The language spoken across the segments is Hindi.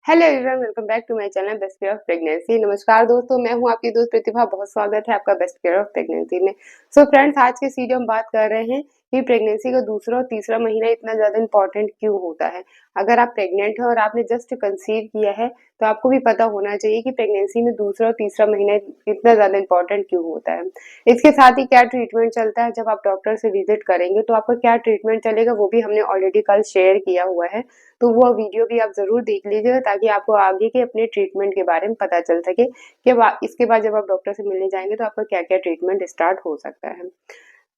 Hello everyone, welcome back to my channel best care of pregnancy. नमस्कार दोस्तों, मैं हूं आपकी दोस्त प्रतिभा। बहुत स्वागत है आपका बेस्ट केयर ऑफ प्रेगनेंसी में। सो फ्रेंड्स, आज के इस वीडियो में बात कर रहे हैं कि प्रेगनेंसी का दूसरा और तीसरा महीना इतना ज्यादा इंपॉर्टेंट क्यों होता है। अगर आप प्रेग्नेंट हैं और आपने जस्ट कंसीव किया है तो आपको भी पता होना चाहिए कि प्रेगनेंसी में दूसरा और तीसरा महीना इतना ज्यादा इंपॉर्टेंट क्यों होता है। इसके साथ ही क्या ट्रीटमेंट चलता है, जब आप डॉक्टर से विजिट करेंगे तो आपका क्या ट्रीटमेंट चलेगा वो भी हमने ऑलरेडी कल शेयर किया हुआ है। तो वो वीडियो भी आप जरूर देख लीजिएगा ताकि आपको आगे के अपने ट्रीटमेंट के बारे में पता चल सके कि इसके बाद जब आप डॉक्टर से मिलने जाएंगे तो आपका क्या क्या ट्रीटमेंट स्टार्ट हो सकता है।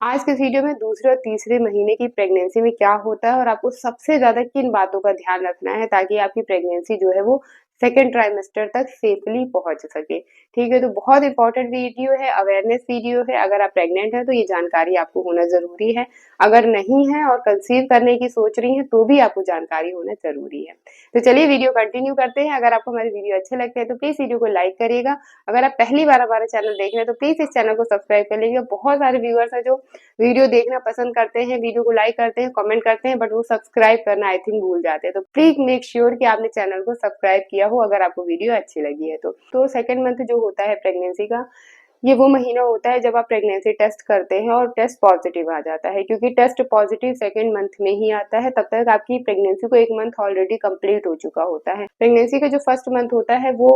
आज के वीडियो में दूसरे और तीसरे महीने की प्रेगनेंसी में क्या होता है और आपको सबसे ज्यादा किन बातों का ध्यान रखना है ताकि आपकी प्रेगनेंसी जो है वो सेकेंड ट्राइमेस्टर तक सेफली पहुंच सके। ठीक है, तो बहुत इंपॉर्टेंट वीडियो है, अवेयरनेस वीडियो है। अगर आप प्रेग्नेंट हैं तो ये जानकारी आपको होना जरूरी है। अगर नहीं है और कंसीव करने की सोच रही हैं तो भी आपको जानकारी होना जरूरी है। तो चलिए वीडियो कंटिन्यू करते हैं। अगर आपको हमारे वीडियो अच्छे लगते हैं तो प्लीज वीडियो को लाइक करिएगा। अगर आप पहली बार हमारा चैनल देख रहे हैं तो प्लीज इस चैनल को सब्सक्राइब कर लीजिएगा। बहुत सारे व्यूअर्स हैं जो वीडियो देखना पसंद करते हैं, वीडियो को लाइक करते हैं, कमेंट करते हैं, बट वो सब्सक्राइब करना आई थिंक भूल जाते हैं। तो प्लीज मेक श्योर कि आपने चैनल को सब्सक्राइब किया हो अगर आपको वीडियो अच्छी लगी है तो सेकंड मंथ जो होता है प्रेगनेंसी का, ये वो महीना होता है जब आप प्रेगनेंसी टेस्ट करते हैं और टेस्ट पॉजिटिव आ जाता है। क्योंकि टेस्ट पॉजिटिव सेकंड मंथ में ही आता है, तब तक आपकी प्रेगनेंसी को एक मंथ ऑलरेडी कंप्लीट हो चुका होता है। प्रेगनेंसी का जो फर्स्ट मंथ होता है वो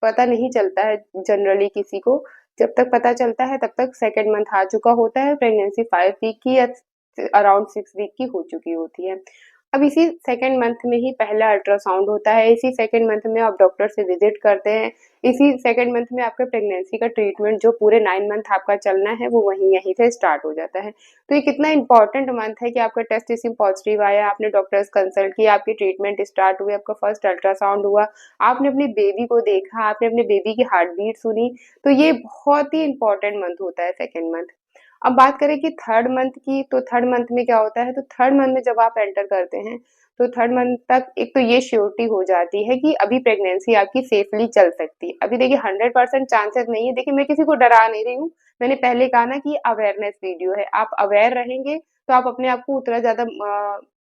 पता नहीं चलता है जनरली किसी को। जब तक पता चलता है तब तक सेकंड मंथ आ चुका होता है, प्रेगनेंसी 5 वीक की या अराउंड 6 वीक की हो चुकी होती है। अब इसी सेकेंड मंथ में ही पहला अल्ट्रासाउंड होता है, इसी सेकेंड मंथ में आप डॉक्टर से विजिट करते हैं, इसी सेकेंड मंथ में आपका प्रेगनेंसी का ट्रीटमेंट जो पूरे 9 मंथ आपका चलना है वो यहीं से स्टार्ट हो जाता है। तो ये कितना इंपॉर्टेंट मंथ है कि आपका टेस्ट इसी पॉजिटिव आया, आपने डॉक्टर से कंसल्ट किया, आपकी ट्रीटमेंट स्टार्ट हुई, आपका फर्स्ट अल्ट्रासाउंड हुआ, आपने अपने बेबी को देखा, आपने अपने बेबी की हार्ट बीट सुनी। तो ये बहुत ही इंपॉर्टेंट मंथ होता है सेकेंड मंथ। अब बात करें कि थर्ड मंथ की, तो थर्ड मंथ में क्या होता है, तो थर्ड मंथ में जब आप एंटर करते हैं तो थर्ड मंथ तक एक तो ये श्योरिटी हो जाती है कि अभी प्रेगनेंसी आपकी सेफली चल सकती है। अभी देखिए 100% चांसेस नहीं है। देखिए मैं किसी को डरा नहीं रही हूँ, मैंने पहले कहा ना कि अवेयरनेस वीडियो है। आप अवेयर रहेंगे तो आप अपने आप को उतना ज्यादा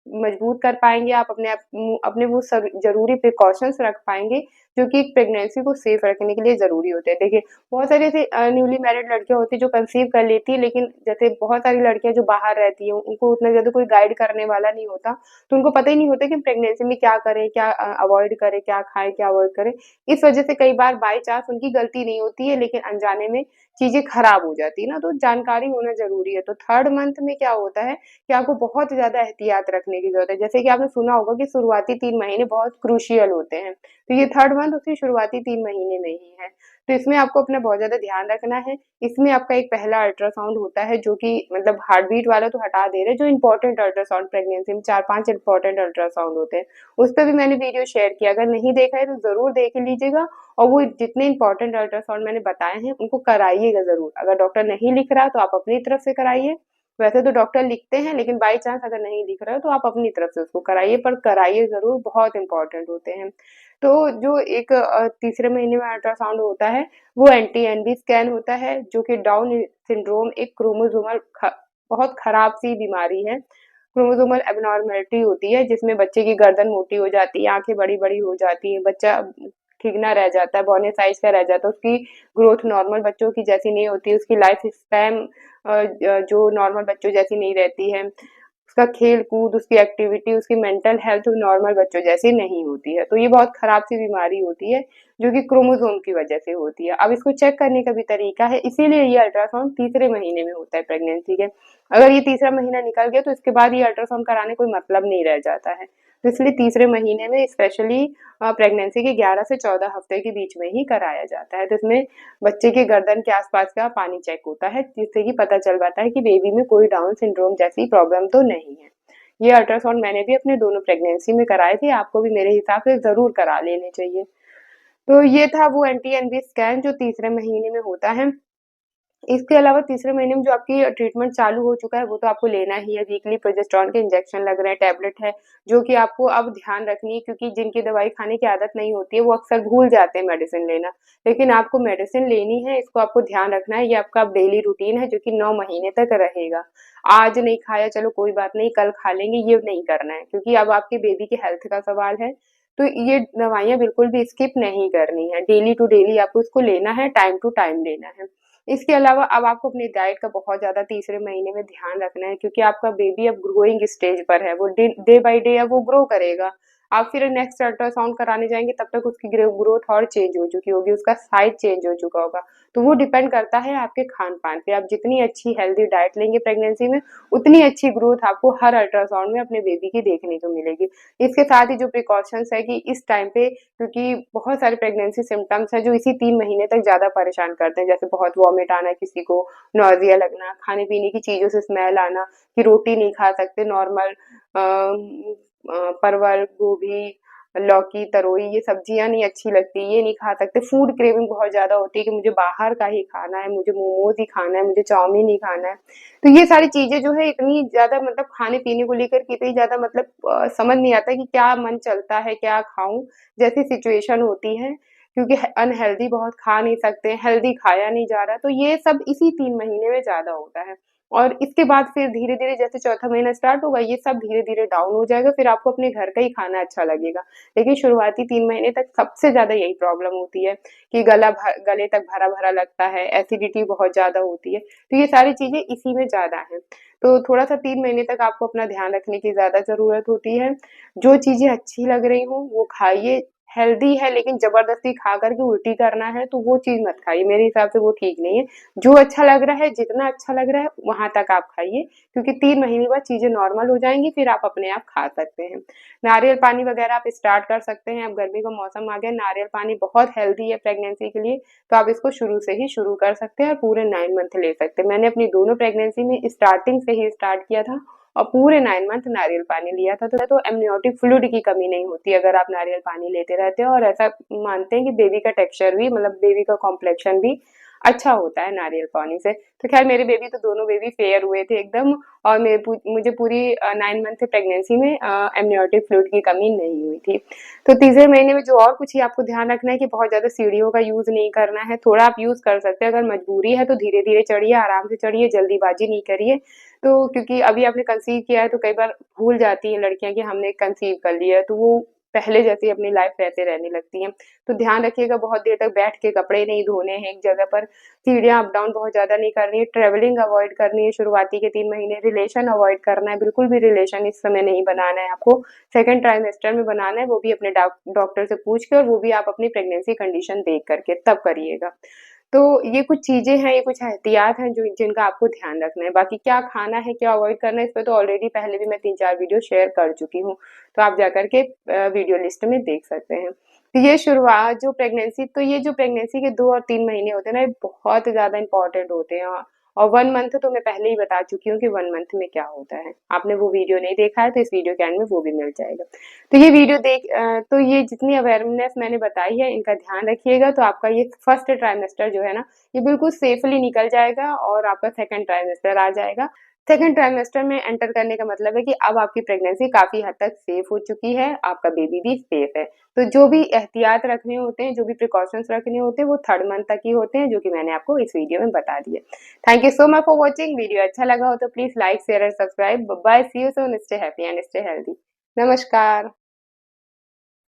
मजबूत कर पाएंगे, आप अपने वो जरूरी प्रिकॉशंस रख पाएंगे जो कि एक प्रेगनेंसी को सेफ रखने के लिए जरूरी होते हैं। देखिए बहुत सारी ऐसी न्यूली मैरिड लड़कियां होती है जो कंसीव कर लेती है, लेकिन जैसे बहुत सारी लड़कियां जो बाहर रहती हैं उनको उतना ज्यादा कोई गाइड करने वाला नहीं होता, तो उनको पता ही नहीं होता कि प्रेगनेंसी में क्या करें, क्या अवॉइड करें, क्या खाएं, क्या अवॉइड करें। इस वजह से कई बार बाई चांस उनकी गलती नहीं होती है लेकिन अनजाने में चीजें खराब हो जाती है ना, तो जानकारी होना जरूरी है। तो थर्ड मंथ में क्या होता है कि आपको बहुत ज्यादा एहतियात रखने की जरूरत है। जैसे कि आपने सुना होगा कि शुरुआती 3 महीने बहुत क्रूशियल होते हैं, तो ये थर्ड मंथ उसी शुरुआती 3 महीने में ही है। तो इसमें आपको अपना बहुत ज्यादा ध्यान रखना है। इसमें आपका एक पहला अल्ट्रासाउंड होता है जो कि मतलब हार्ट बीट वाला तो हटा दे रहे, जो इंपॉर्टेंट अल्ट्रासाउंड प्रेगनेंसी में 4-5 इंपॉर्टेंट अल्ट्रासाउंड होते हैं, उस पर भी मैंने वीडियो शेयर किया। अगर नहीं देखा है तो जरूर देख लीजिएगा। और वो जितने इंपॉर्टेंट अल्ट्रासाउंड मैंने बताए हैं उनको कराइएगा जरूर। अगर डॉक्टर नहीं लिख रहा तो आप अपनी तरफ से कराइए। वैसे तो डॉक्टर लिखते हैं लेकिन बाई चांस अगर नहीं लिख रहा है तो आप अपनी तरफ से उसको कराइए, पर कराइए जरूर, बहुत इंपॉर्टेंट होते हैं। तो जो एक तीसरे महीने में अल्ट्रासाउंड होता है वो एंटी एनबी स्कैन होता है, जो कि डाउन सिंड्रोम एक क्रोमोसोमल बहुत खराब सी बीमारी है। क्रोमोसोमल एबनॉर्मेलिटी होती है जिसमें बच्चे की गर्दन मोटी हो जाती है, आंखें बड़ी बड़ी हो जाती है, बच्चा ठीक ना रह जाता है, बौने साइज का रह जाता है, उसकी ग्रोथ नॉर्मल बच्चों की जैसी नहीं होती, उसकी लाइफ स्पैन जो नॉर्मल बच्चों जैसी नहीं रहती है, उसका खेल कूद, उसकी एक्टिविटी, उसकी मेंटल हेल्थ नॉर्मल बच्चों जैसी नहीं होती है। तो ये बहुत खराब सी बीमारी होती है जो कि क्रोमोसोम की वजह से होती है। अब इसको चेक करने का भी तरीका है, इसीलिए ये अल्ट्रासाउंड तीसरे महीने में होता है प्रेगनेंसी के। अगर ये तीसरा महीना निकल गया तो इसके बाद ये अल्ट्रासाउंड कराने कोई मतलब नहीं रह जाता है। तो इसलिए तीसरे महीने में स्पेशली प्रेगनेंसी के 11 से 14 हफ्ते के बीच में ही कराया जाता है। तो इसमें बच्चे के गर्दन के आसपास का पानी चेक होता है जिससे कि पता चल पाता है कि बेबी में कोई डाउन सिंड्रोम जैसी प्रॉब्लम तो नहीं है। ये अल्ट्रासाउंड मैंने भी अपने दोनों प्रेगनेंसी में कराए थे, आपको भी मेरे हिसाब से जरूर करा लेने चाहिए। तो ये था वो एंटी एनबी स्कैन जो तीसरे महीने में होता है। इसके अलावा तीसरे महीने में जो आपकी ट्रीटमेंट चालू हो चुका है वो तो आपको लेना ही है। वीकली प्रोजेस्टेरॉन के इंजेक्शन लग रहे हैं, टैबलेट है जो कि आपको अब ध्यान रखनी है, क्योंकि जिनकी दवाई खाने की आदत नहीं होती है वो अक्सर भूल जाते हैं मेडिसिन लेना, लेकिन आपको मेडिसिन लेनी है, इसको आपको ध्यान रखना है। ये आपका अब डेली रूटीन है जो कि 9 महीने तक रहेगा। आज नहीं खाया चलो कोई बात नहीं कल खा लेंगे, ये नहीं करना है, क्योंकि अब आपकी बेबी की हेल्थ का सवाल है। तो ये दवाइयाँ बिल्कुल भी स्किप नहीं करनी है, डेली टू डेली आपको इसको लेना है, टाइम टू टाइम लेना है। इसके अलावा अब आपको अपनी डाइट का बहुत ज़्यादा तीसरे महीने में ध्यान रखना है, क्योंकि आपका बेबी अब ग्रोइंग स्टेज पर है, वो डे बाय डे अब वो ग्रो करेगा। आप फिर नेक्स्ट अल्ट्रासाउंड कराने जाएँगे तब तक उसकी ग्रोथ और चेंज हो चुकी होगी, उसका साइज़ चेंज हो चुका होगा। तो वो डिपेंड करता है आपके खान-पान पे। आप जितनी अच्छी हेल्दी डाइट लेंगे प्रेगनेंसी में, उतनी अच्छी ग्रोथ आपको हर अल्ट्रासाउंड में अपने बेबी की देखने को मिलेगी। इसके साथ ही जो प्रिकॉशंस है कि इस टाइम पे, क्योंकि बहुत सारे प्रेगनेंसी सिम्पटम्स हैं जो इसी 3 महीने तक ज़्यादा परेशान करते हैं, जैसे बहुत वॉमिट आना किसी को, नॉज़िया लगना, खाने-पीने की चीज़ों से स्मेल आना, कि रोटी नहीं खा सकते नॉर्मल, परवल, गोभी, लौकी, तरोई ये सब्जियाँ नहीं अच्छी लगती, ये नहीं खा सकते। फूड क्रेविंग बहुत ज़्यादा होती है कि मुझे बाहर का ही खाना है, मुझे मोमोज़ ही खाना है, मुझे चाउमीन ही खाना है। तो ये सारी चीज़ें जो है इतनी ज़्यादा, मतलब खाने-पीने को लेकर के इतनी ज़्यादा, मतलब समझ नहीं आता कि क्या मन चलता है, क्या खाऊँ? जैसी सिचुएशन होती है, क्योंकि अनहेल्दी बहुत खा नहीं सकते, हेल्दी खाया नहीं जा रहा, तो ये सब इसी 3 महीने में ज़्यादा होता है। और इसके बाद फिर धीरे-धीरे जैसे चौथा महीना स्टार्ट होगा, ये सब धीरे-धीरे डाउन हो जाएगा, फिर आपको अपने घर का ही खाना अच्छा लगेगा। लेकिन शुरुआती 3 महीने तक सबसे ज़्यादा यही प्रॉब्लम होती है कि गले तक भरा-भरा लगता है, एसिडिटी बहुत ज़्यादा होती है। तो ये सारी चीज़ें इसी में ज़्यादा हैं। तो थोड़ा-सा 3 महीने तक आपको अपना ध्यान रखने की ज़्यादा ज़रूरत होती है। जो चीज़ें अच्छी लग रही हों, वो खाइए। हेल्दी है लेकिन ज़बरदस्ती खा कर के उल्टी करना है, तो वो चीज़ मत खाइए, मेरे हिसाब से वो ठीक नहीं है। जो अच्छा लग रहा है, जितना अच्छा लग रहा है, वहाँ तक आप खाइए, क्योंकि 3 महीने बाद चीज़ें नॉर्मल हो जाएँगी, फिर आप अपने आप खा सकते हैं। नारियल पानी वगैरह आप स्टार्ट कर सकते हैं, अब गर्मी का मौसम आ गया, नारियल पानी बहुत हेल्दी है प्रेगनेंसी के लिए, तो आप इसको शुरू से ही शुरू कर सकते हैं और पूरे 9 मंथ ले सकते हैं। मैंने अपनी दोनों प्रेगनेंसी में स्टार्टिंग से ही स्टार्ट किया था और पूरे 9 मंथ नारियल पानी लिया था, तो एमनियोटिक फ्लूइड की कमी नहीं होती अगर आप नारियल पानी लेते रहते हो, और ऐसा मानते हैं कि बेबी का टेक्सचर भी, मतलब बेबी का कॉम्प्लेक्शन भी अच्छा होता है नारियल पानी से। तो खैर मेरे बेबी तो दोनों बेबी फेयर हुए थे एकदम, और मुझे पूरी 9 मंथ प्रेगनेंसी में एमनियोटिक फ्लूइड की कमी नहीं हुई थी। तो तीसरे महीने में जो और कुछ ही आपको ध्यान रखना है कि बहुत ज़्यादा सीढ़ियों का यूज़ नहीं करना है, थोड़ा आप यूज़ कर सकते हैं, अगर मजबूरी है तो धीरे-धीरे चढ़िए, आराम से चढ़िए, जल्दीबाजी नहीं करिए। तो क्योंकि अभी आपने कंसीव किया है तो कई बार भूल जाती हैं लड़कियाँ कि हमने कंसीव कर लिया है, तो वो पहले जैसी अपनी लाइफ वैसे रहने लगती हैं। तो ध्यान रखिएगा, बहुत देर तक बैठ के कपड़े नहीं धोने हैं एक जगह पर, सीढ़ियाँ अप डाउन बहुत ज़्यादा नहीं करनी है, ट्रैवलिंग अवॉइड करनी है शुरुआती के 3 महीने, रिलेशन अवॉइड करना है, बिल्कुल भी रिलेशन इस समय नहीं बनाना है आपको, सेकंड ट्राइमेस्टर में बनाना है, वो भी अपने डॉक्टर से पूछ के, और वो भी आप अपनी प्रेगनेंसी कंडीशन देख करके तब करिएगा। तो ये कुछ चीज़ें हैं, ये कुछ एहतियात हैं जो जिनका आपको ध्यान रखना है। बाकी क्या खाना है, क्या अवॉइड करना है, इस पे तो ऑलरेडी पहले भी मैं 3-4 वीडियो शेयर कर चुकी हूँ, तो आप जाकर के वीडियो लिस्ट में देख सकते हैं। तो ये शुरुआत जो प्रेगनेंसी, तो ये जो प्रेगनेंसी के 2 और 3 महीने होते हैं ना, ये बहुत ज़्यादा इम्पोर्टेंट होते हैं। और 1 मंथ तो मैं पहले ही बता चुकी हूँ कि 1 मंथ में क्या होता है। आपने वो वीडियो नहीं देखा है तो इस वीडियो के एंड में वो भी मिल जाएगा। तो ये वीडियो तो ये जितनी अवेयरनेस मैंने बताई है, इनका ध्यान रखिएगा, तो आपका ये फर्स्ट ट्राइमेस्टर जो है ना, ये बिल्कुल सेफली निकल जाएगा और आपका सेकंड ट्राइमेस्टर आ जाएगा। सेकंड ट्राइमेस्टर में एंटर करने का मतलब है कि अब आपकी प्रेगनेंसी काफ़ी हद तक सेफ हो चुकी है, आपका बेबी भी सेफ है। तो जो भी एहतियात रखने होते हैं, जो भी प्रिकॉशंस रखने होते हैं, वो 3rd मंथ तक ही होते हैं, जो कि मैंने आपको इस वीडियो में बता दिए। Thank you so much for watching. Video अच्छा लगा हो तो please like, share and subscribe. Bye, see you soon, stay happy and stay healthy. नमस्कार।